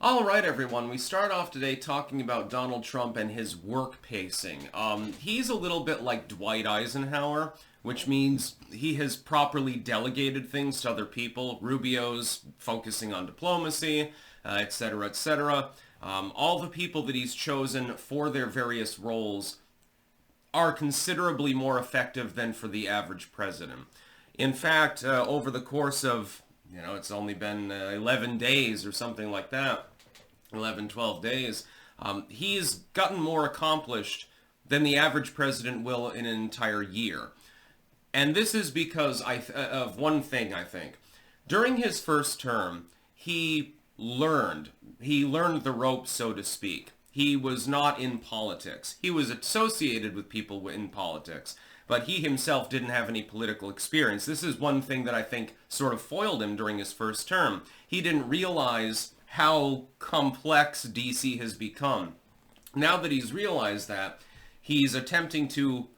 All right, everyone. We start off today talking about Donald Trump and his work pacing. He's a little bit like Dwight Eisenhower, which means he has properly delegated things to other people. Rubio's focusing on diplomacy, etc., etc. All the people that he's chosen for their various roles are considerably more effective than for the average president. In fact, over the course of it's only been 11 days or something like that, 11, 12 days, he's gotten more accomplished than the average president will in an entire year. And this is because of one thing, I think. During his first term, he learned the ropes, so to speak. He was not in politics. He was associated with people in politics, but he himself didn't have any political experience. This is one thing that I think sort of foiled him during his first term. He didn't realize how complex DC has become. Now that he's realized that, he's attempting to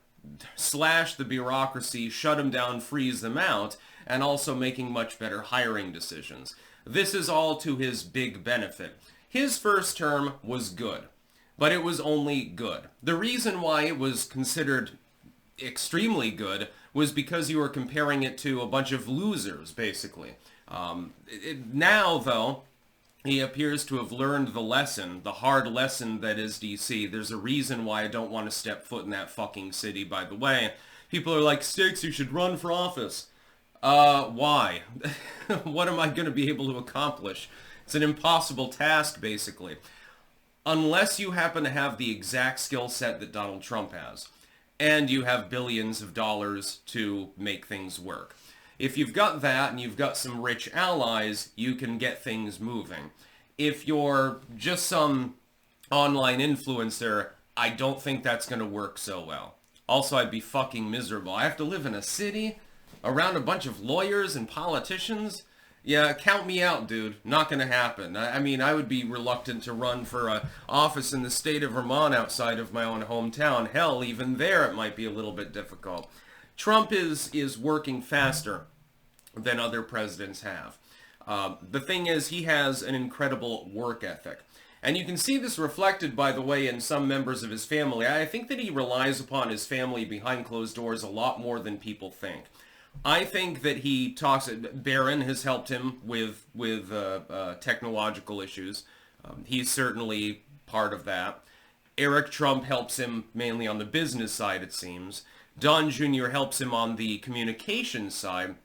slash the bureaucracy, shut them down, freeze them out, and also making much better hiring decisions. This is all to his big benefit. His first term was good, but it was only good. The reason why it was considered extremely good was because you were comparing it to a bunch of losers, basically. Now, though, he appears to have learned the lesson, the hard lesson that is DC. There's a reason why I don't want to step foot in that fucking city, by the way. People are like, Sticks, you should run for office. Why? What am I going to be able to accomplish? It's an impossible task, basically. Unless you happen to have the exact skill set that Donald Trump has. And you have billions of dollars to make things work. If you've got that and you've got some rich allies, you can get things moving. If you're just some online influencer, I don't think that's going to work so well. Also, I'd be fucking miserable. I have to live in a city around a bunch of lawyers and politicians. Yeah, count me out, dude. Not going to happen. I mean, I would be reluctant to run for an office in the state of Vermont outside of my own hometown. Hell, even there it might be a little bit difficult. Trump is working faster than other presidents have. The thing is, he has an incredible work ethic. And you can see this reflected, by the way, in some members of his family. I think that he relies upon his family behind closed doors a lot more than people think. I think that he talks. Barron has helped him with technological issues. He's certainly part of that. Eric Trump helps him mainly on the business side, it seems. Don Jr. helps him on the communications side.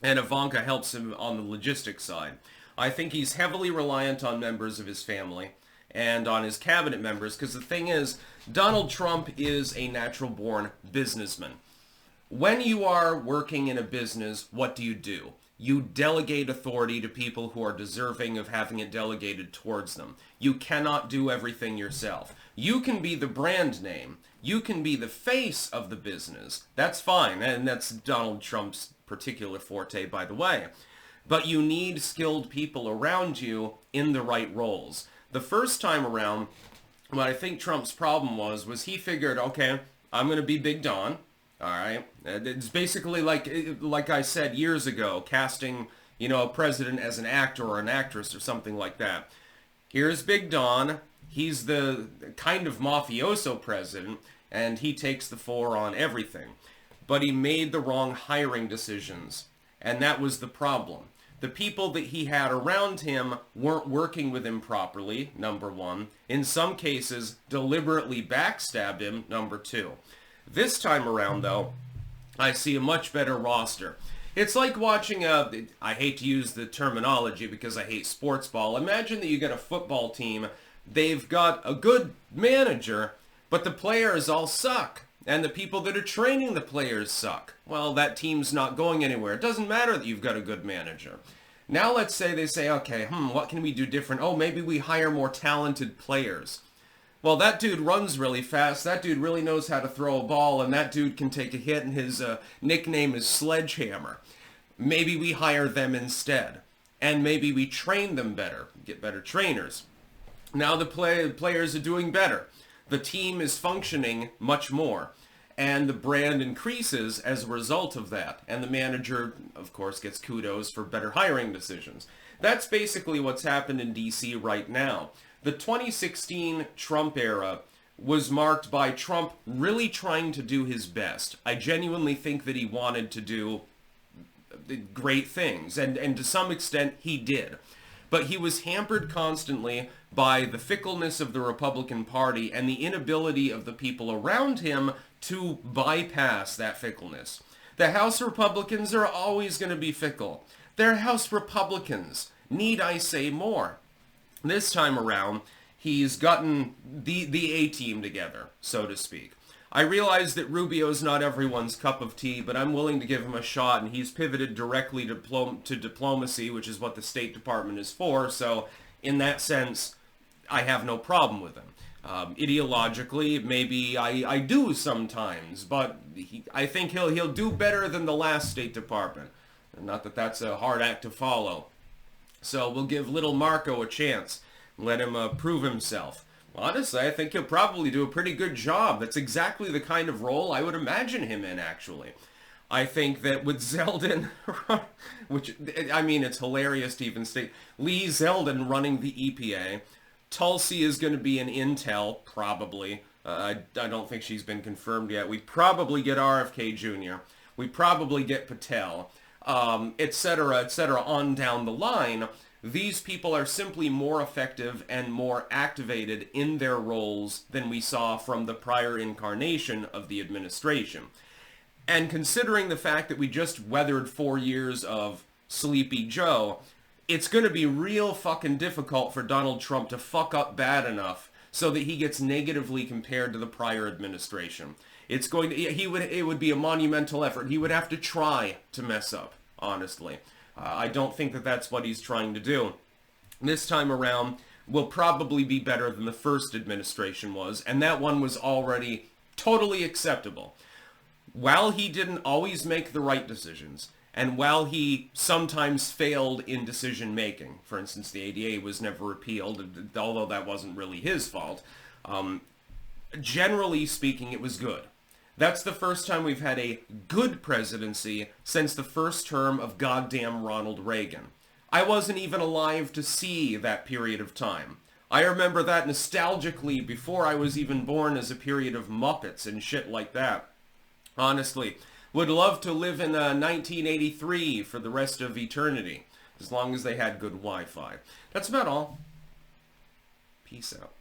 And Ivanka helps him on the logistics side. I think he's heavily reliant on members of his family and on his cabinet members, because the thing is, Donald Trump is a natural-born businessman. When you are working in a business, what do? You delegate authority to people who are deserving of having it delegated towards them. You cannot do everything yourself. You can be the brand name. You can be the face of the business. That's fine, and that's Donald Trump's particular forte, by the way. But you need skilled people around you in the right roles. The first time around, what I think Trump's problem was he figured, okay, I'm going to be Big Don. All right. It's basically like I said years ago, casting, a president as an actor or an actress or something like that. Here's Big Don. He's the kind of mafioso president, and he takes the fore on everything. But he made the wrong hiring decisions, and that was the problem. The people that he had around him weren't working with him properly, number one. In some cases, deliberately backstabbed him, number two. This time around, though, I see a much better roster. It's like watching I hate to use the terminology because I hate sports ball. Imagine that you get a football team. They've got a good manager, but the players all suck. And the people that are training the players suck. Well, that team's not going anywhere. It doesn't matter that you've got a good manager. Now let's say they say, okay, what can we do different? Oh, maybe we hire more talented players. Well, that dude runs really fast, that dude really knows how to throw a ball, and that dude can take a hit, and his nickname is Sledgehammer. Maybe we hire them instead. And maybe we train them better, get better trainers. Now the players are doing better. The team is functioning much more. And the brand increases as a result of that. And the manager, of course, gets kudos for better hiring decisions. That's basically what's happened in DC right now. The 2016 Trump era was marked by Trump really trying to do his best. I genuinely think that he wanted to do great things, and to some extent he did. But he was hampered constantly by the fickleness of the Republican Party and the inability of the people around him to bypass that fickleness. The House Republicans are always going to be fickle. They're House Republicans. Need I say more? This time around, he's gotten the A-team together, so to speak. I realize that Rubio's not everyone's cup of tea, but I'm willing to give him a shot, and he's pivoted directly to diplomacy, which is what the State Department is for, so in that sense, I have no problem with him. Ideologically, maybe I do sometimes, but I think he'll do better than the last State Department. Not that that's a hard act to follow. So we'll give little Marco a chance. Let him prove himself. Honestly, I think he'll probably do a pretty good job. That's exactly the kind of role I would imagine him in, actually. I think that with Zeldin, which, I mean, it's hilarious to even state, Lee Zeldin running the EPA, Tulsi is going to be an Intel, probably. I don't think she's been confirmed yet. We probably get RFK Jr. We probably get Patel, etc., on down the line. These people are simply more effective and more activated in their roles than we saw from the prior incarnation of the administration. And considering the fact that we just weathered 4 years of Sleepy Joe, it's going to be real fucking difficult for Donald Trump to fuck up bad enough so that he gets negatively compared to the prior administration. It would be a monumental effort. He would have to try to mess up, honestly. I don't think that that's what he's trying to do. This time around will probably be better than the first administration was, and that one was already totally acceptable. While he didn't always make the right decisions, and while he sometimes failed in decision-making, for instance, the ADA was never repealed, although that wasn't really his fault, generally speaking, it was good. That's the first time we've had a good presidency since the first term of goddamn Ronald Reagan. I wasn't even alive to see that period of time. I remember that nostalgically before I was even born as a period of Muppets and shit like that. Honestly, would love to live in 1983 for the rest of eternity, as long as they had good Wi-Fi. That's about all. Peace out.